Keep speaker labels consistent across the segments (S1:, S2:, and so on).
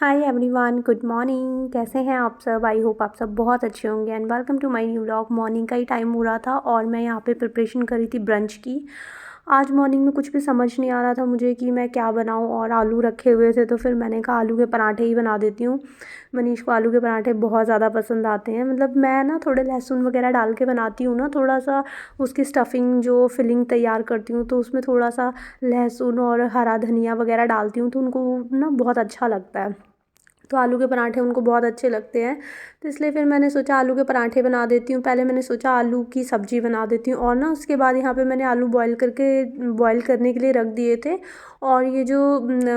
S1: Hi everyone, good morning. कैसे हैं आप सब? आई होप आप सब बहुत अच्छे होंगे and welcome to my new vlog. Morning का ही टाइम हो रहा था और मैं यहाँ पे प्रिपरेशन कर रही थी ब्रंच की। आज मॉर्निंग में कुछ भी समझ नहीं आ रहा था मुझे कि मैं क्या बनाऊँ, और आलू रखे हुए थे तो फिर मैंने कहा आलू के पराठे ही बना देती हूँ। मनीष को आलू के पराठे बहुत ज़्यादा पसंद आते हैं। मतलब मैं ना थोड़े लहसुन वगैरह डाल के बनाती हूँ ना, थोड़ा सा उसकी स्टफिंग जो फिलिंग तैयार करती हूँ तो उसमें थोड़ा सा लहसुन और हरा धनिया वगैरह डालती हूँ तो उनको ना बहुत अच्छा लगता है। तो आलू के पराठे उनको बहुत अच्छे लगते हैं। तो इसलिए फिर मैंने सोचा आलू के पराठे बना देती हूँ। पहले मैंने सोचा आलू की सब्ज़ी बना देती हूँ, और ना उसके बाद यहाँ पे मैंने आलू बॉईल करने के लिए रख दिए थे। और ये जो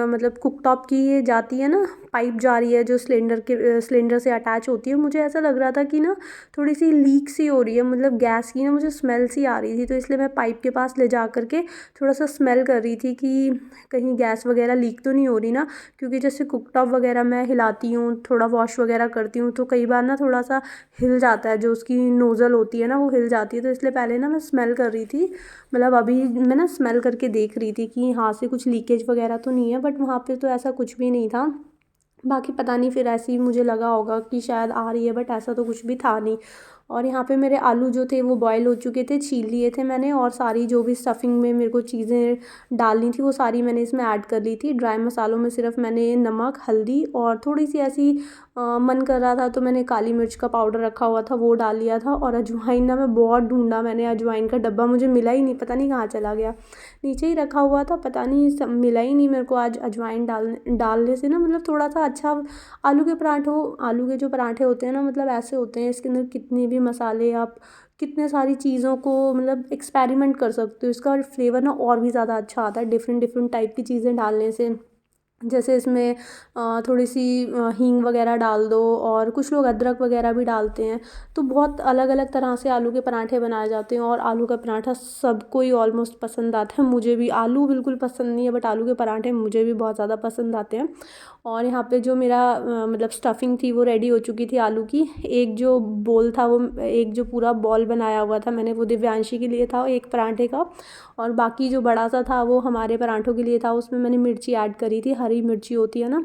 S1: मतलब कुकटॉप की ये जाती है ना, पाइप जा रही है जो सिलेंडर से अटैच होती है, मुझे ऐसा लग रहा था कि ना थोड़ी सी लीक सी हो रही है, मतलब गैस की ना मुझे स्मेल सी आ रही थी। तो इसलिए मैं पाइप के पास ले जा करके थोड़ा सा स्मेल कर रही थी कि कहीं गैस वगैरह लीक तो नहीं हो रही ना। क्योंकि जैसे कुकटॉप वगैरह मैं हिलाती हूँ, थोड़ा वॉश वगैरह करती हूँ तो कई बार ना थोड़ा सा हिल जाता है, जो उसकी नोज़ल होती है ना वो हिल जाती है। तो इसलिए पहले ना मैं स्मेल कर रही थी, मतलब अभी मैं ना स्मेल करके देख रही थी कि यहाँ से कुछ लीकेज वगैरह तो नहीं है, बट वहाँ पे तो ऐसा कुछ भी नहीं था। बाकी पता नहीं, फिर ऐसे ही मुझे लगा होगा कि शायद आ रही है, बट ऐसा तो कुछ भी था नहीं। और यहाँ पे मेरे आलू जो थे वो बॉयल हो चुके थे, छील लिए थे मैंने, और सारी जो भी स्टफिंग में मेरे को चीज़ें डालनी थी वो सारी मैंने इसमें ऐड कर ली थी। ड्राई मसालों में सिर्फ मैंने नमक, हल्दी और थोड़ी सी ऐसी मन कर रहा था तो मैंने काली मिर्च का पाउडर रखा हुआ था वो डाल लिया था। और अजवाइन ना मैं बहुत ढूंढा, मैंने अजवाइन का डब्बा मुझे मिला ही नहीं, पता नहीं कहाँ चला गया। नीचे ही रखा हुआ था, पता नहीं मिला ही नहीं मेरे को। आज अजवाइन डालने से ना मतलब थोड़ा सा अच्छा आलू के जो पराठे होते हैं ना, मतलब ऐसे होते हैं इसके अंदर कितने भी मसाले आप कितने सारी चीज़ों को मतलब एक्सपेरिमेंट कर सकते हो, इसका फ्लेवर ना और भी ज़्यादा अच्छा आता है डिफरेंट डिफरेंट टाइप की चीज़ें डालने से। जैसे इसमें थोड़ी सी हींग वगैरह डाल दो, और कुछ लोग अदरक वगैरह भी डालते हैं। तो बहुत अलग अलग तरह से आलू के पराठे बनाए जाते हैं, और आलू का पराठा सबको ही ऑलमोस्ट पसंद आता है। मुझे भी आलू बिल्कुल पसंद नहीं है, बट आलू के पराठे मुझे भी बहुत ज़्यादा पसंद आते हैं। और यहाँ पे जो मेरा मतलब स्टफिंग थी वो रेडी हो चुकी थी आलू की। एक जो बोल था वो, एक जो पूरा बॉल बनाया हुआ था मैंने वो दिव्यांशी के लिए था एक पराठे का, और बाकी जो बड़ा सा था वो हमारे पराठों के लिए था। उसमें मैंने मिर्ची ऐड करी थी, हरी मिर्ची होती है ना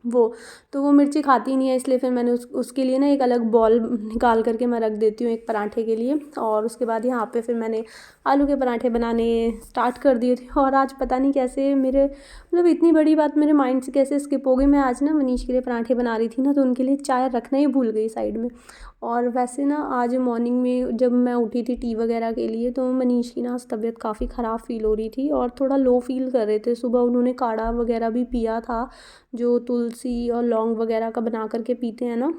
S1: वो। तो वो मिर्ची खाती नहीं है, इसलिए फिर मैंने उसके लिए ना एक अलग बॉल निकाल करके मैं रख देती हूँ एक पराठे के लिए। और उसके बाद यहाँ पे फिर मैंने आलू के पराठे बनाने स्टार्ट कर दिए थे। और आज पता नहीं कैसे मेरे मतलब इतनी बड़ी बात मेरे माइंड से कैसे स्किप हो गई। मैं आज ना मनीष के लिए पराठे बना रही थी ना, तो उनके लिए चाय रखना ही भूल गई साइड में। और वैसे ना आज मॉर्निंग में जब मैं उठी थी टी वगैरह के लिए, तो मनीष की ना तबीयत काफ़ी ख़राब फील हो रही थी और थोड़ा लो फील कर रहे थे। सुबह उन्होंने काढ़ा वगैरह भी पिया था, जो तुलसी और लौंग वगैरह का बना करके पीते हैं ना,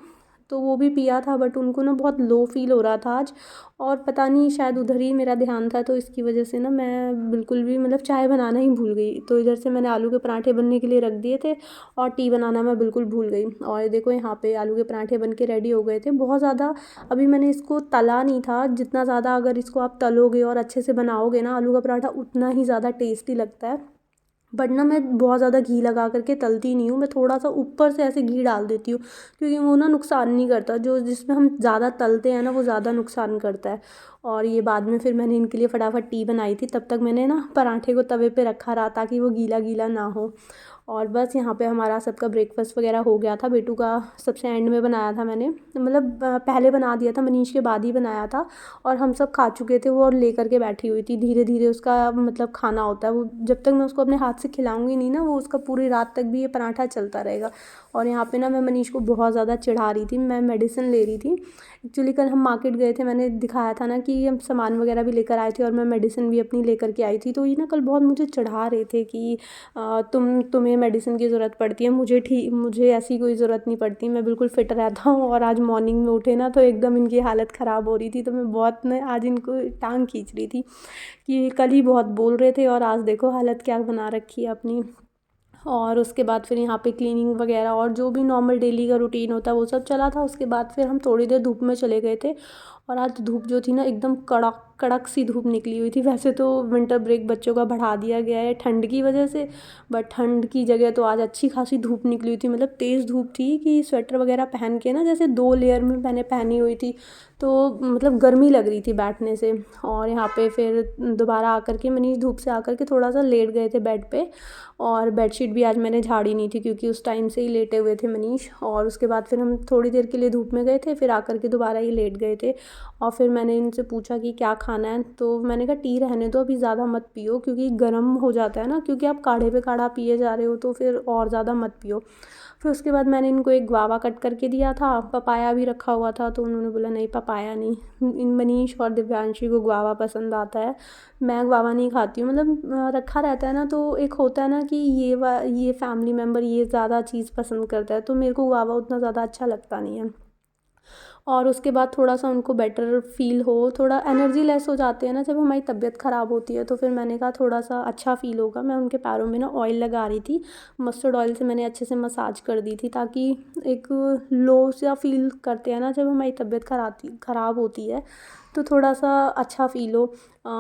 S1: तो वो भी पिया था। बट उनको ना बहुत लो फील हो रहा था आज, और पता नहीं शायद उधर ही मेरा ध्यान था, तो इसकी वजह से ना मैं बिल्कुल भी मतलब चाय बनाना ही भूल गई। तो इधर से मैंने आलू के पराठे बनने के लिए रख दिए थे, और टी बनाना मैं बिल्कुल भूल गई। और देखो यहाँ पे आलू के पराठे बन के रेडी हो गए थे। बहुत ज़्यादा अभी मैंने इसको तला नहीं था, जितना ज़्यादा अगर इसको आप तलोगे और अच्छे से बनाओगे ना आलू का पराठा, उतना ही ज़्यादा टेस्टी लगता है। बट ना मैं बहुत ज़्यादा घी लगा करके तलती नहीं हूँ, मैं थोड़ा सा ऊपर से ऐसे घी डाल देती हूँ, क्योंकि वो ना नुकसान नहीं करता। जो जिसमें हम ज़्यादा तलते हैं ना वो ज़्यादा नुकसान करता है। और ये बाद में फिर मैंने इनके लिए फटाफट टी बनाई थी, तब तक मैंने ना पराठे को तवे पे रखा रहा ताकि वो गीला गीला ना हो। और बस यहाँ पे हमारा सबका ब्रेकफास्ट वगैरह हो गया था। बेटू का सबसे एंड में बनाया था मैंने, मतलब पहले बना दिया था, मनीष के बाद ही बनाया था। और हम सब खा चुके थे वो, और लेकर के बैठी हुई थी। धीरे धीरे उसका मतलब खाना होता है वो, जब तक मैं उसको अपने हाथ से खिलाऊंगी नहीं ना, वो उसका पूरी रात तक भी ये पराठा चलता रहेगा। और यहाँ पे ना मैं मनीष को बहुत ज़्यादा चिढ़ा रही थी, मैं मेडिसिन ले रही थी। एक्चुअली कल हम मार्केट गए थे, मैंने दिखाया था ना कि हम सामान वगैरह भी लेकर आए थे, और मैं मेडिसिन भी अपनी लेकर के आई थी। तो ये ना कल बहुत मुझे चिढ़ा रहे थे कि तुम्हें मेडिसिन की ज़रूरत पड़ती है, मुझे ऐसी कोई ज़रूरत नहीं पड़ती, मैं बिल्कुल फ़िट रहता हूँ। और आज मॉर्निंग में उठे ना तो एकदम इनकी हालत ख़राब हो रही थी, तो मैं बहुत ना आज इनको टांग खींच रही थी कि कल ही बहुत बोल रहे थे और आज देखो हालत क्या बना रखी है अपनी। और उसके बाद फिर यहाँ पे क्लीनिंग वगैरह और जो भी नॉर्मल डेली का रूटीन होता है वो सब चला था। उसके बाद फिर हम थोड़ी देर धूप में चले गए थे, और आज धूप जो थी ना एकदम कड़क कड़क सी धूप निकली हुई थी। वैसे तो विंटर ब्रेक बच्चों का बढ़ा दिया गया है ठंड की वजह से, बट ठंड की जगह तो आज अच्छी खासी धूप निकली हुई थी। मतलब तेज़ धूप थी कि स्वेटर वगैरह पहन के ना जैसे 2 लेयर में मैंने पहनी हुई थी, तो मतलब गर्मी लग रही थी बैठने से। और यहाँ पे फिर दोबारा आकर के मनीष धूप से आकर के थोड़ा सा लेट गए थे बेड पे, और बेडशीट भी आज मैंने झाड़ी नहीं थी क्योंकि उस टाइम से ही लेटे हुए थे मनीष। और उसके बाद फिर हम थोड़ी देर के लिए धूप में गए थे, फिर आकर के दोबारा ही लेट गए थे। और फिर मैंने इनसे पूछा कि क्या खाना है, तो मैंने कहा टी रहने दो, अभी ज़्यादा मत पियो क्योंकि गर्म हो जाता है ना, क्योंकि आप काढ़े पे काढ़ा पिए जा रहे हो तो फिर और ज़्यादा मत पियो। फिर उसके बाद मैंने इनको एक गुआवा कट करके दिया था, पपाया भी रखा हुआ था, तो उन्होंने बोला नहीं पपाया नहीं। इन मनीष और दिव्यांशी को गुआवा पसंद आता है, मैं गुआवा नहीं खाती हूँ। मतलब रखा रहता है ना, तो एक होता है ना कि ये फैमिली मेम्बर ये ज़्यादा चीज़ पसंद करता है, तो मेरे को गुआवा उतना ज़्यादा अच्छा लगता नहीं है। और उसके बाद थोड़ा सा उनको बेटर फ़ील हो, थोड़ा एनर्जी लेस हो जाते हैं ना जब हमारी तबीयत ख़राब होती है, तो फिर मैंने कहा थोड़ा सा अच्छा फ़ील होगा। मैं उनके पैरों में ना ऑयल लगा रही थी, मस्टर्ड ऑयल से मैंने अच्छे से मसाज कर दी थी, ताकि एक लो सा फ़ील करते हैं ना जब हमारी तबीयत ख़राब होती है, तो थोड़ा सा अच्छा फ़ील हो।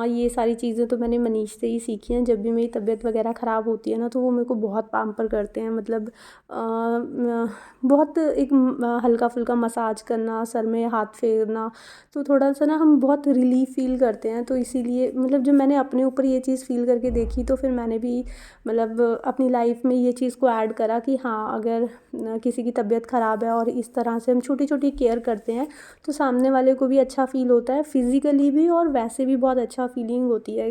S1: ये सारी चीज़ें तो मैंने मनीष से ही सीखी हैं। जब भी मेरी तबीयत वगैरह ख़राब होती है ना, तो वो मेरे को बहुत पैम्पर करते हैं। मतलब बहुत एक हल्का फुल्का मसाज करना, सर में हाथ फेरना, तो थोड़ा सा ना हम बहुत रिलीफ़ फ़ील करते हैं। तो इसीलिए मतलब जब मैंने अपने ऊपर ये चीज़ फ़ील करके देखी, तो फिर मैंने भी मतलब अपनी लाइफ में ये चीज़ को ऐड करा कि हाँ, अगर किसी की तबीयत ख़राब है और इस तरह से हम छोटी छोटी केयर करते हैं, तो सामने वाले को भी अच्छा फ़ील होता है, फिज़िकली भी और वैसे भी बहुत अच्छा फ़ीलिंग होती है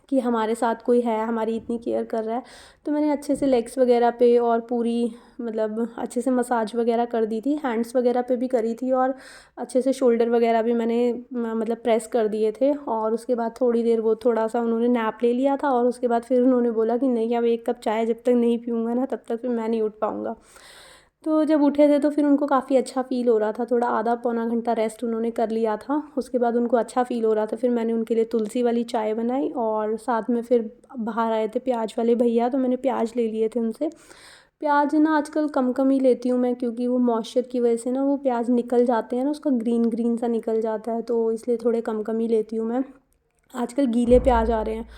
S1: कि हमारे साथ कोई है, हमारी इतनी केयर कर रहा है। तो मैंने अच्छे से लेग्स वगैरह पे और पूरी मतलब अच्छे से मसाज वगैरह कर दी थी, हैंड्स वगैरह पे भी करी थी, और अच्छे से शोल्डर वगैरह भी मैंने मतलब प्रेस कर दिए थे। और उसके बाद थोड़ी देर वो थोड़ा सा उन्होंने नैप ले लिया था, और उसके बाद फिर उन्होंने बोला कि नहीं, अब 1 कप चाय जब तक नहीं पीऊँगा ना, तब तक फिर मैं नहीं उठ पाऊँगा। तो जब उठे थे तो फिर उनको काफ़ी अच्छा फ़ील हो रहा था, थोड़ा आधा पौना घंटा रेस्ट उन्होंने कर लिया था। उसके बाद उनको अच्छा फ़ील हो रहा था, फिर मैंने उनके लिए तुलसी वाली चाय बनाई, और साथ में फिर बाहर आए थे प्याज वाले भैया, तो मैंने प्याज ले लिए थे उनसे। प्याज ना आजकल कम कम ही लेती हूँ मैं, क्योंकि वो मॉइस्चर की वजह से ना वो प्याज निकल जाते हैं ना, उसका ग्रीन ग्रीन सा निकल जाता है, तो इसलिए थोड़े कम कम ही लेती हूँ मैं। आजकल गीले प्याज आ रहे हैं।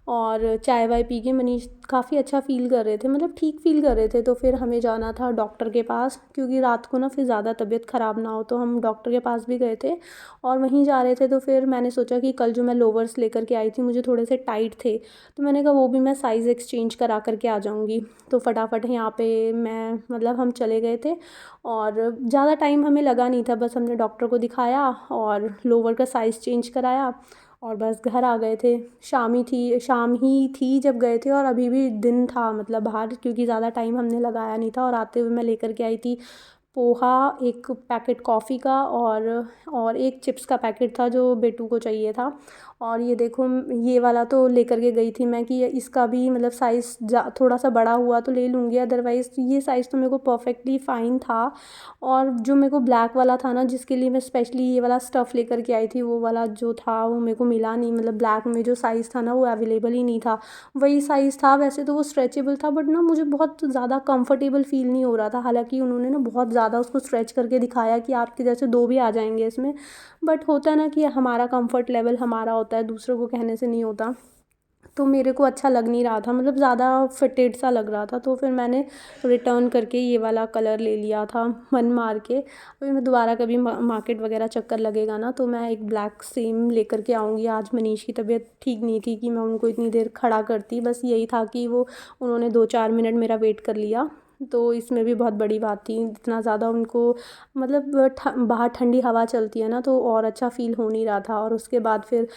S1: और चाय वाय पी के मनीष काफ़ी अच्छा फ़ील कर रहे थे, मतलब ठीक फ़ील कर रहे थे। तो फिर हमें जाना था डॉक्टर के पास, क्योंकि रात को ना फिर ज़्यादा तबीयत ख़राब ना हो, तो हम डॉक्टर के पास भी गए थे और वहीं जा रहे थे। तो फिर मैंने सोचा कि कल जो मैं लोवर्स लेकर के आई थी, मुझे थोड़े से टाइट थे, तो मैंने कहा वो भी मैं साइज़ एक्सचेंज करा करके आ जाऊँगी। तो फटाफट यहाँ पे मैं मतलब हम चले गए थे, और ज़्यादा टाइम हमें लगा नहीं था, बस हमने डॉक्टर को दिखाया और लोवर का साइज़ चेंज कराया, और बस घर आ गए थे। शाम ही थी जब गए थे, और अभी भी दिन था मतलब बाहर, क्योंकि ज़्यादा टाइम हमने लगाया नहीं था। और आते हुए मैं लेकर के आई थी पोहा, एक पैकेट कॉफ़ी का, और एक चिप्स का पैकेट था जो बेटू को चाहिए था। और ये देखो, ये वाला तो लेकर के गई थी मैं कि इसका भी मतलब साइज़ थोड़ा सा बड़ा हुआ तो ले लूँगी, अदरवाइज़ ये साइज़ तो मेरे को परफेक्टली फ़ाइन था। और जो मेरे को ब्लैक वाला था ना, जिसके लिए मैं स्पेशली ये वाला स्टफ़ लेकर के आई थी, वो वाला जो था वो मेरे को मिला नहीं। मतलब ब्लैक में जो साइज़ था ना, वो अवेलेबल ही नहीं था। वही साइज़ था, वैसे तो वो स्ट्रेचेबल था, बट ना मुझे बहुत ज़्यादा कंफर्टेबल फ़ील नहीं हो रहा था। हालांकि उन्होंने ना बहुत ज़्यादा उसको स्ट्रेच करके दिखाया कि आपके जैसे 2 भी आ जाएंगे इसमें, बट होता है ना कि हमारा कंफर्ट लेवल हमारा होता है, दूसरों को कहने से नहीं होता। तो मेरे को अच्छा लग नहीं रहा था, मतलब ज़्यादा फिटेड सा लग रहा था, तो फिर मैंने रिटर्न करके ये वाला कलर ले लिया था मन मार के। अभी मैं दोबारा कभी मार्केट वगैरह चक्कर लगेगा ना, तो मैं एक ब्लैक सेम लेकर के आऊँगी। आज मनीष की तबीयत ठीक नहीं थी कि मैं उनको इतनी देर खड़ा करती, बस यही था कि वो उन्होंने 2-4 मिनट मेरा वेट कर लिया, तो इसमें भी बहुत बड़ी बात थी। इतना ज़्यादा उनको मतलब बाहर ठंडी हवा चलती है ना, तो और अच्छा फ़ील हो नहीं रहा था। और उसके बाद फिर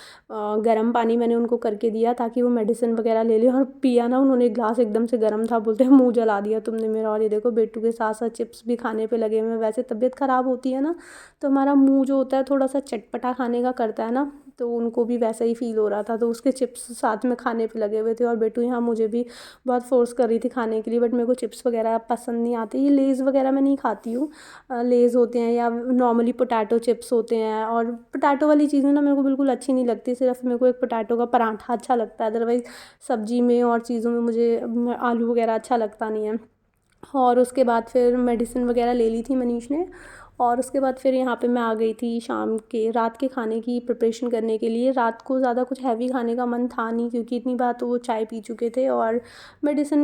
S1: गर्म पानी मैंने उनको करके दिया ताकि वो मेडिसिन वगैरह ले लें, और पिया ना उन्होंने, ग्लास एकदम से गर्म था, बोलते हैं मुंह जला दिया तुमने मेरा। और ये देखो बेटू के साथ साथ चिप्स भी खाने पे लगे हुए हैं। वैसे तबीयत ख़राब होती है ना, तो हमारा मुंह जो होता है थोड़ा सा चटपटा खाने का करता है ना, तो उनको भी वैसा ही फ़ील हो रहा था, तो उसके चिप्स साथ में खाने पे लगे हुए थे। और बेटू यहाँ मुझे भी बहुत फ़ोर्स कर रही थी खाने के लिए, बट मेरे को चिप्स वगैरह पसंद नहीं आते। ये लेज़ वगैरह मैं नहीं खाती हूँ। लेज़ होते हैं या नॉर्मली पोटैटो चिप्स होते हैं, और पोटैटो वाली चीज़ें ना मेरे को बिल्कुल अच्छी नहीं लगती। सिर्फ मेरे को एक पोटैटो का पराठा अच्छा लगता है, अदरवाइज़ सब्ज़ी में और चीज़ों में मुझे आलू वगैरह अच्छा लगता नहीं है। और उसके बाद फिर मेडिसिन वगैरह ले ली थी मनीष ने, और उसके बाद फिर यहाँ पे मैं आ गई थी शाम के रात के खाने की प्रिपरेशन करने के लिए। रात को ज़्यादा कुछ हैवी खाने का मन था नहीं, क्योंकि इतनी बार तो वो चाय पी चुके थे और मेडिसिन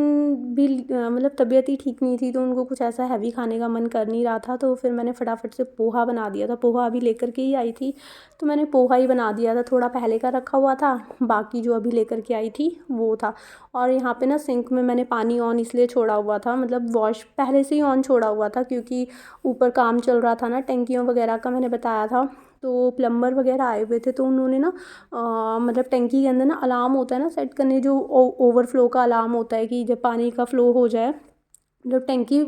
S1: भी मतलब तबीयत ही ठीक नहीं थी, तो उनको कुछ ऐसा हैवी खाने का मन कर नहीं रहा था। तो फिर मैंने फटाफट से पोहा बना दिया था। पोहा अभी लेकर के ही आई थी, तो मैंने पोहा ही बना दिया था। थोड़ा पहले का रखा हुआ था, बाकी जो अभी लेकर के आई थी वो था। और यहाँ पे ना सिंक में मैंने पानी ऑन इसलिए छोड़ा हुआ था, मतलब वॉश पहले से ही ऑन छोड़ा हुआ था, क्योंकि ऊपर काम चल रहा था ना टंकियों वगैरह का, मैंने बताया था। तो प्लम्बर वगैरह आए हुए थे, तो उन्होंने ना मतलब टंकी के अंदर ना अलार्म होता है ना सेट करने, जो ओवरफ्लो का अलार्म होता है कि जब पानी का फ़्लो हो जाए, जब टंकी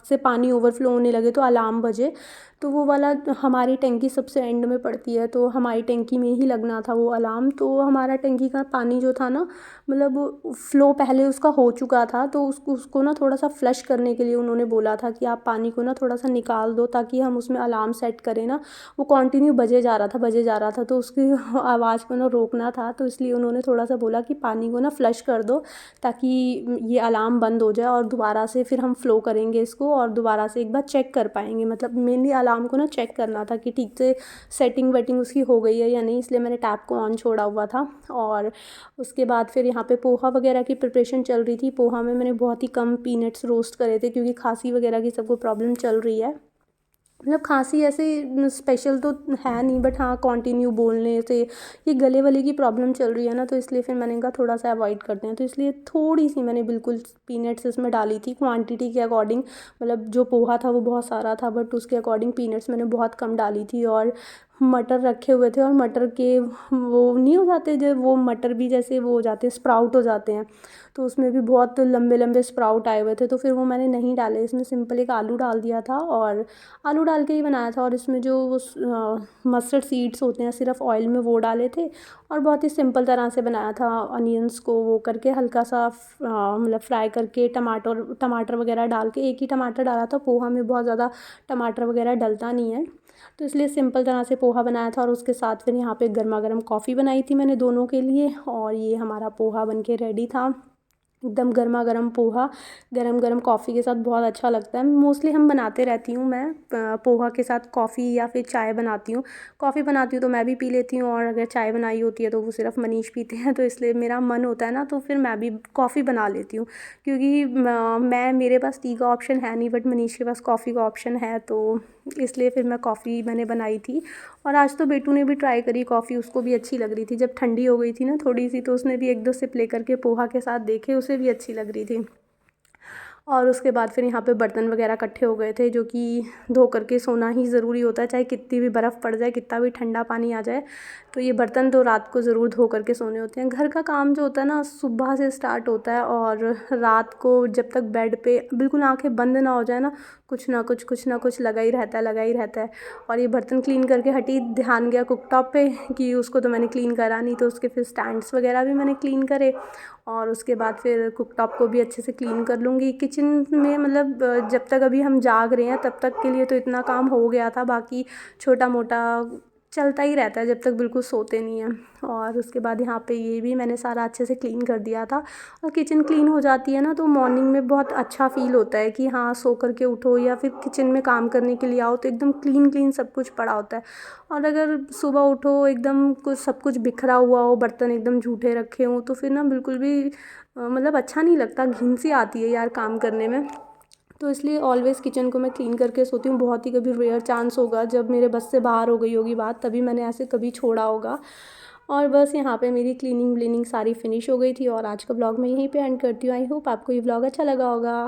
S1: से पानी ओवरफ्लो होने लगे तो अलार्म बजे। तो वो वाला हमारी टंकी सबसे एंड में पड़ती है, तो हमारी टंकी में ही लगना था वो अलार्म। तो हमारा टंकी का पानी जो था ना, मतलब फ़्लो पहले उसका हो चुका था, तो उसको ना थोड़ा सा फ्लश करने के लिए उन्होंने बोला था कि आप पानी को ना थोड़ा सा निकाल दो, ताकि हम उसमें अलार्म सेट करें ना। वो कंटिन्यू बजे जा रहा था बजे जा रहा था, तो उसकी आवाज़ को ना रोकना था, तो इसलिए उन्होंने थोड़ा सा बोला कि पानी को ना फ्लश कर दो, ताकि ये अलार्म बंद हो जाए और दोबारा से फिर हम फ़्लो करेंगे इसको, और दोबारा से एक बार चेक कर पाएंगे। मतलब मेनली अलार्म को ना चेक करना था कि ठीक से सेटिंग वेटिंग उसकी हो गई है या नहीं, इसलिए मैंने टैप को ऑन छोड़ा हुआ था। और उसके बाद फिर यहाँ पे पोहा वगैरह की प्रिपरेशन चल रही थी। पोहा में मैंने बहुत ही कम पीनट्स रोस्ट करे थे, क्योंकि खांसी वगैरह की सबको प्रॉब्लम चल रही है। मतलब खांसी ऐसे स्पेशल तो है नहीं, बट हाँ कंटिन्यू बोलने से ये गले वाले की प्रॉब्लम चल रही है ना, तो इसलिए फिर मैंने कहा थोड़ा सा अवॉइड करते हैं। तो इसलिए थोड़ी सी मैंने बिल्कुल पीनट्स इसमें डाली थी क्वांटिटी के अकॉर्डिंग। मतलब जो पोहा था वो बहुत सारा था, बट उसके अकॉर्डिंग पीनट्स मैंने बहुत कम डाली थी। और मटर रखे हुए थे, और मटर के वो नहीं हो जाते जब वो मटर भी जैसे वो हो जाते हैं, स्प्राउट हो जाते हैं, तो उसमें भी बहुत लंबे लंबे स्प्राउट आए हुए थे, तो फिर वो मैंने नहीं डाले। इसमें सिंपल एक आलू डाल दिया था, और आलू डाल के ही बनाया था। और इसमें जो वो मस्टर्ड सीड्स होते हैं सिर्फ ऑयल में वो डाले थे, और बहुत ही सिंपल तरह से बनाया था। अनियंस को वो करके हल्का सा मतलब फ्राई करके टमाटर टमाटर वगैरह डाल के, एक ही टमाटर डाला था, पोहा में बहुत ज़्यादा टमाटर वगैरह डलता नहीं है, तो इसलिए सिंपल तरह से पोहा बनाया था। और उसके साथ फिर यहाँ पे गर्मा गर्म कॉफ़ी बनाई थी मैंने दोनों के लिए, और ये हमारा पोहा बन के रेडी था। एकदम गर्मा गर्म पोहा गरम गरम कॉफ़ी के साथ बहुत अच्छा लगता है। मोस्टली हम बनाते रहती हूँ मैं पोहा के साथ कॉफ़ी या फिर चाय बनाती हूँ। कॉफ़ी बनाती हूँ तो मैं भी पी लेती हूँ, और अगर चाय बनाई होती है तो वो सिर्फ मनीष पीते हैं, तो इसलिए मेरा मन होता है ना, तो फिर मैं भी कॉफ़ी बना लेती हूँ। क्योंकि मैं मेरे पास टी का ऑप्शन है नहीं, बट मनीष के पास कॉफ़ी का ऑप्शन है, तो इसलिए फिर मैं कॉफ़ी मैंने बनाई थी। और आज तो बेटू ने भी ट्राई करी कॉफ़ी, उसको भी अच्छी लग रही थी। जब ठंडी हो गई थी ना थोड़ी सी, तो उसने भी एक दो सिप ले करके पोहा के साथ देखे, उसे भी अच्छी लग रही थी। और उसके बाद फिर यहाँ पे बर्तन वगैरह इकट्ठे हो गए थे, जो कि धो करके सोना ही ज़रूरी होता है, चाहे कितनी भी बर्फ़ पड़ जाए, कितना भी ठंडा पानी आ जाए, तो ये बर्तन तो रात को ज़रूर धो करके सोने होते हैं। घर का काम जो होता है ना सुबह से स्टार्ट होता है, और रात को जब तक बेड पे बिल्कुल आंखें बंद ना हो जाए ना, कुछ ना कुछ लगा ही रहता है, लगा ही रहता है। और ये बर्तन क्लीन करके हटी, ध्यान गया कुकटॉप पे कि उसको तो मैंने क्लीन करा नहीं, तो उसके फिर स्टैंड्स वगैरह भी मैंने क्लीन करे। और उसके बाद फिर कुकटॉप को भी अच्छे से क्लीन कर लूँगी। किचन में मतलब जब तक अभी हम जाग रहे हैं तब तक के लिए तो इतना काम हो गया था, बाकी छोटा मोटा चलता ही रहता है जब तक बिल्कुल सोते नहीं हैं। और उसके बाद यहाँ पे ये भी मैंने सारा अच्छे से क्लीन कर दिया था। और किचन क्लीन हो जाती है ना, तो मॉर्निंग में बहुत अच्छा फ़ील होता है कि हाँ सो कर के उठो या फिर किचन में काम करने के लिए आओ तो एकदम क्लीन क्लीन सब कुछ पड़ा होता है। और अगर सुबह उठो एकदम कुछ सब कुछ बिखरा हुआ हो, बर्तन एकदम झूठे रखे हों, तो फिर ना बिल्कुल भी मतलब अच्छा नहीं लगता, घिन सी आती है यार काम करने में। तो इसलिए ऑलवेज़ किचन को मैं क्लीन करके सोती हूँ। बहुत ही कभी रेयर चांस होगा जब मेरे बस से बाहर हो गई होगी बात, तभी मैंने ऐसे कभी छोड़ा होगा। और बस यहाँ पे मेरी क्लीनिंग व्लीनिंग सारी फिनिश हो गई थी, और आज का ब्लॉग मैं यहीं पे एंड करती हूँ। आई होप आपको ये ब्लॉग अच्छा लगा होगा।